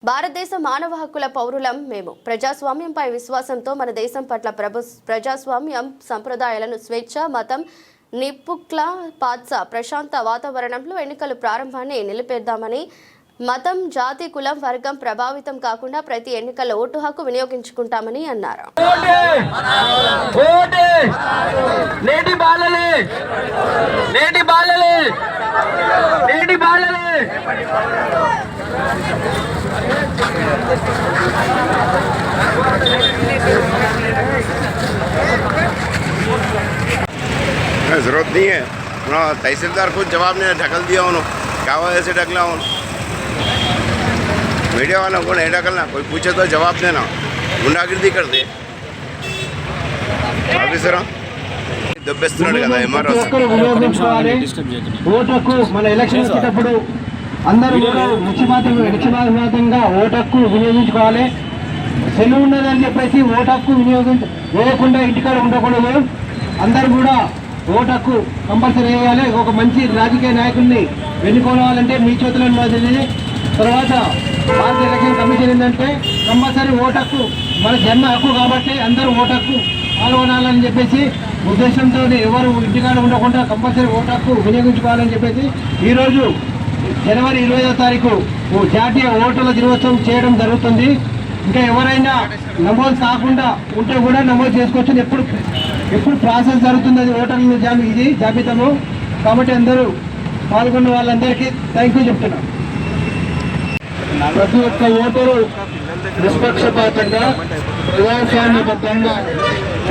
భారతదేశ మానవ హక్కుల పౌరులం మేము. ప్రజాస్వామ్యంపై విశ్వాసంతో మన దేశం పట్ల ప్రజాస్వామ్యం సంప్రదాయాలను స్వేచ్ఛ, మతం, నిపుక్ల పాత్స ప్రశాంత వాతావరణంలో ఎన్నికల ప్రారంభాన్ని నిలిపేద్దామని, మతం, జాతి, కులం, వర్గం ప్రభావితం కాకుండా ప్రతి ఎన్నికల ఓటు హక్కు వినియోగించుకుంటామని అన్నారు. जरूरत नहीं है। तहसीलदार खुद जवाब ने ढकल दिया उन्होंने, क्या वजह से ढकला उन्होंने? मीडिया वालों को नहीं ढकलना, कोई पूछे तो जवाब देना, गुंडागिर्दी कर दे ऑफिसर దొబ్బేస్తున్నాడు కదా ఎంఆర్ఓ ఓటకు మన ఎలక్షన్ వచ్చేటప్పుడు అందరూ కూడా నిశ్చితార్థంగా ఓటక్కు వినియోగించుకోవాలి. సెలవు ఉన్నదని చెప్పేసి ఓటక్కు వేయకుండా ఇంటికాడ ఉండకూడదు. అందరూ కూడా ఓటక్కు కంపల్సరీ వేయాలి. ఒక మంచి రాజకీయ నాయకుల్ని ఎన్నుకోవాలంటే మీ చేతిలో ఉన్నది. తర్వాత భారత ఎలక్షన్ కమిషన్ ఏంటంటే కంపల్సరీ ఓటక్కు మన జన్మ హక్కు కాబట్టి అందరూ ఓటక్కు పాల్గొనాలని చెప్పేసి ఉద్దేశంతో ఎవరు ఇంటికాడ ఉండకుండా కంపల్సరీ ఓటక్కు వినియోగించుకోవాలని చెప్పేసి ఈరోజు జనవరి 20వ తారీఖు జాతీయ ఓటర్ల దినోత్సవం చేయడం జరుగుతుంది. ఇంకా ఎవరైనా నమోదు కాకుండా ఉంటే కూడా నమోదు చేసుకోవచ్చు. ఎప్పుడు ప్రాసెస్ జరుగుతుంది అది ఓటర్ల ఇది జాబితాలో. కాబట్టి అందరూ పాల్గొన్న వాళ్ళందరికీ థ్యాంక్ యూ చెప్తున్నాం. ప్రతి ఒక్క ఓటరు నిష్పక్షపాతంగా ప్రజాస్వామ్యబద్ధంగా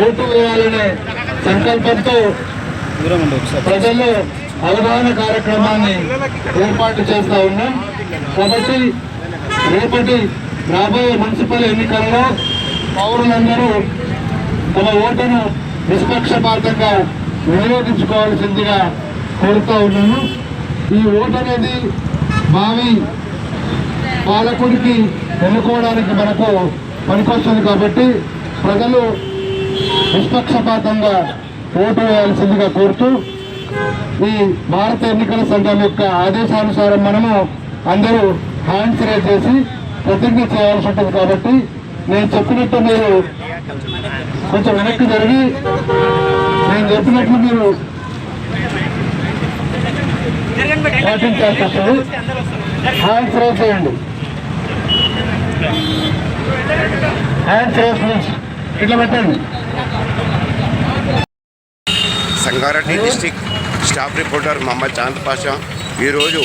ఓటు వేయాలనే సంకల్పంతో ప్రజల్లో అవగాహన కార్యక్రమాన్ని ఏర్పాటు చేస్తూ ఉన్నాం. కాబట్టి రేపటి రాబోయే మున్సిపల్ ఎన్నికల్లో పౌరులందరూ తమ ఓటును నిష్పక్షపాతంగా వినియోగించుకోవాల్సిందిగా కోరుతూ ఉన్నాను. ఈ ఓటు అనేది భావి పాలకుడికి ఎన్నుకోవడానికి మనకు పనికొస్తుంది కాబట్టి ప్రజలు నిష్పక్షపాతంగా ఓటు వేయాల్సిందిగా కోరుతూ ఈ భారత ఎన్నికల సంఘం యొక్క ఆదేశానుసారం మనము అందరూ హ్యాండ్స్ రేజ్ చేసి ప్రతిజ్ఞ చేయాల్సి ఉంటుంది. కాబట్టి నేను చెప్పినట్టు మీరు కొంచెం వెనక్కి జరిగి నేను చెప్పినట్లు మీరు పాటించాల్సి వస్తుంది. హ్యాండ్స్ రేజ్ చేయండి. హ్యాండ్స్ రేజ్ నుంచి ఇట్లా పెట్టండి. Sangareddy district staff reporter Mohammed Chand Pasha ఈరోజు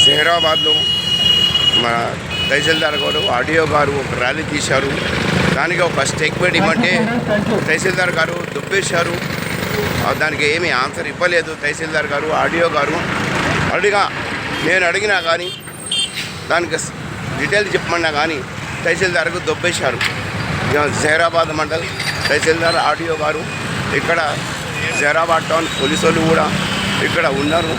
జహీరాబాద్లో మన తహసీల్దార్ గారు ఆడియో గారు ఒక ర్యాలీ తీశారు. దానికి ఒక స్టేట్మెంట్ ఇవ్వమంటే తహసీల్దార్ గారు దుబ్బేశారు. దానికి ఏమీ ఆన్సర్ ఇవ్వలేదు తహసీల్దార్ గారు ఆడియో గారు. నేను అడిగినా కానీ దానికి డీటెయిల్స్ చెప్పమన్నా కానీ తహసీల్దార్కు దొబ్బేశారు. జహీరాబాద్ మండల్ తహసీల్దార్ ఆడియో గారు ఇక్కడ జహీరాబాద్ టౌన్ పోలీసు వాళ్ళు కూడా ఇక్కడ ఉన్నారు.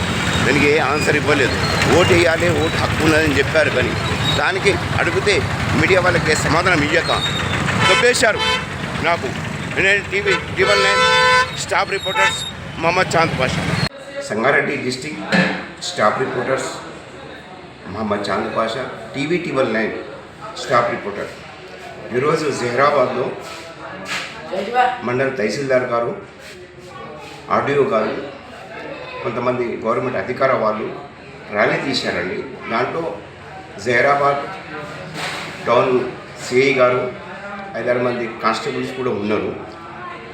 దానికి ఏ ఆన్సర్ ఇవ్వలేదు. ఓటు వేయాలి, ఓటు హక్కు ఉన్నదని చెప్పారు కానీ దానికి అడిగితే మీడియా వాళ్ళకి సమాధానం ఇయ్యక దొబ్బేశారు. నాకు TV nine staff reporters Mohammed Chand Pasha. Sangareddy district staff reporters Mohammed Chand Pasha, TV nine staff reporter. ఈరోజు జహీరాబాద్లో మండల తహసీల్దార్ గారు ఆడియో గారు కొంతమంది గవర్నమెంట్ అధికార వాళ్ళు ర్యాలీ తీశారండి. దాంట్లో జహీరాబాద్ టౌన్ సిఐ గారు 5-6 మంది కానిస్టేబుల్స్ కూడా ఉన్నారు.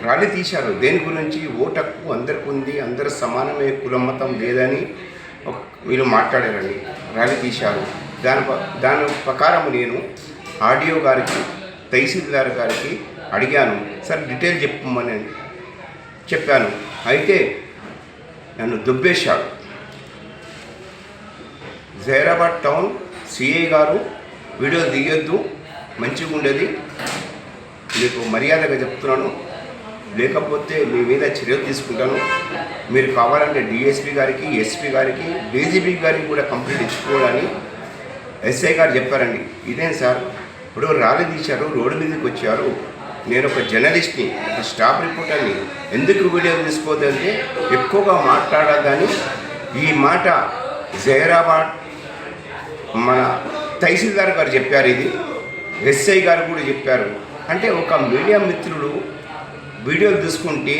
ర్యాలీ తీశారు. దేని గురించి? ఓటు హక్కు అందరికీ ఉంది, అందరూ సమానమే, కులం మతం లేదని వీళ్ళు మాట్లాడారండి. ర్యాలీ తీశారు. దాని ప్రకారం నేను ఆడియో గారికి తహసీల్దార్ గారికి అడిగాను, సార్ డీటెయిల్ చెప్పమని చెప్పాను. అయితే నన్ను దుబ్బేశాడు. జహీరాబాద్ టౌన్ సిఐ గారు వీడియో దిగొద్దు, మంచిగా ఉండేది, మీకు మర్యాదగా చెప్తున్నాను, లేకపోతే మీ మీద చర్యలు తీసుకుంటాను, మీరు కావాలంటే డిఎస్పీ గారికి, ఎస్పీ గారికి, డీజీపీ గారికి కూడా కంప్లైంట్ ఇచ్చుకోవాలని ఎస్ఐ గారు చెప్పారండి. ఇదేం సార్, ఇప్పుడు ర్యాలీ తీశారు, రోడ్డు మీదకి వచ్చారు, నేను ఒక జర్నలిస్ట్ని, ఒక స్టాఫ్ రిపోర్టర్ని, ఎందుకు వీడియో తీసుకోవద్దంటే ఎక్కువగా మాట్లాడదని ఈ మాట జహీరాబాద్ మన తహసీల్దార్ గారు చెప్పారు, ఇది ఎస్ఐ గారు కూడా చెప్పారు. అంటే ఒక మీడియా మిత్రులు వీడియోలు తీసుకుంటే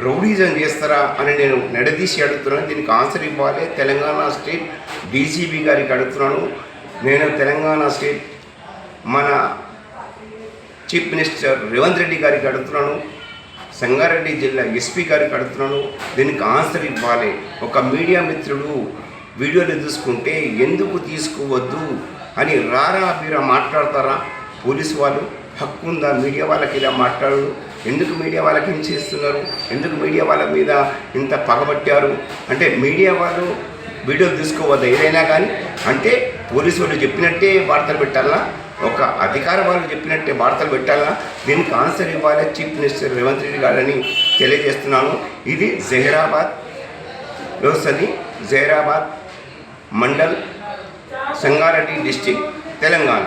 రౌడీజం చేస్తారా అని నేను నిలదీసి అడుగుతున్నాను. దీనికి ఆన్సర్ ఇవ్వాలి. తెలంగాణ స్టేట్ డీజీపీ గారికి అడుగుతున్నాను. నేను తెలంగాణ స్టేట్ మన చీఫ్ మినిస్టర్ రేవంత్ రెడ్డి గారికి అడుగుతున్నాను. సంగారెడ్డి జిల్లా ఎస్పీ గారికి అడుగుతున్నాను. దీనికి ఆన్సర్ ఇవ్వాలి. ఒక మీడియా మిత్రుడు వీడియోలు తీసుకుంటే ఎందుకు తీసుకోవద్దు అని రారా మీరా మాట్లాడతారా? పోలీసు వాళ్ళు హక్కు ఉందా మీడియా వాళ్ళకి ఇలా మాట్లాడు? ఎందుకు మీడియా వాళ్ళకి హింసిస్తున్నారు? ఎందుకు మీడియా వాళ్ళ మీద ఇంత పగబట్టారు? అంటే మీడియా వాళ్ళు వీడియోలు తీసుకోవద్దా ఏదైనా కానీ? అంటే పోలీసు వాళ్ళు చెప్పినట్టే వార్తలు పెట్టాలా? ఒక అధికార వాళ్ళు చెప్పినట్టే వార్తలు పెట్టాలా? దీనికి ఆన్సర్ ఇవ్వాలి చీఫ్ మినిస్టర్ రేవంత్ రెడ్డి గారని తెలియజేస్తున్నాను. ఇది జహీరాబాద్ వ్యవస్థది, జహీరాబాద్ మండల్, సంగారెడ్డి డిస్టిక్, తెలంగాణ.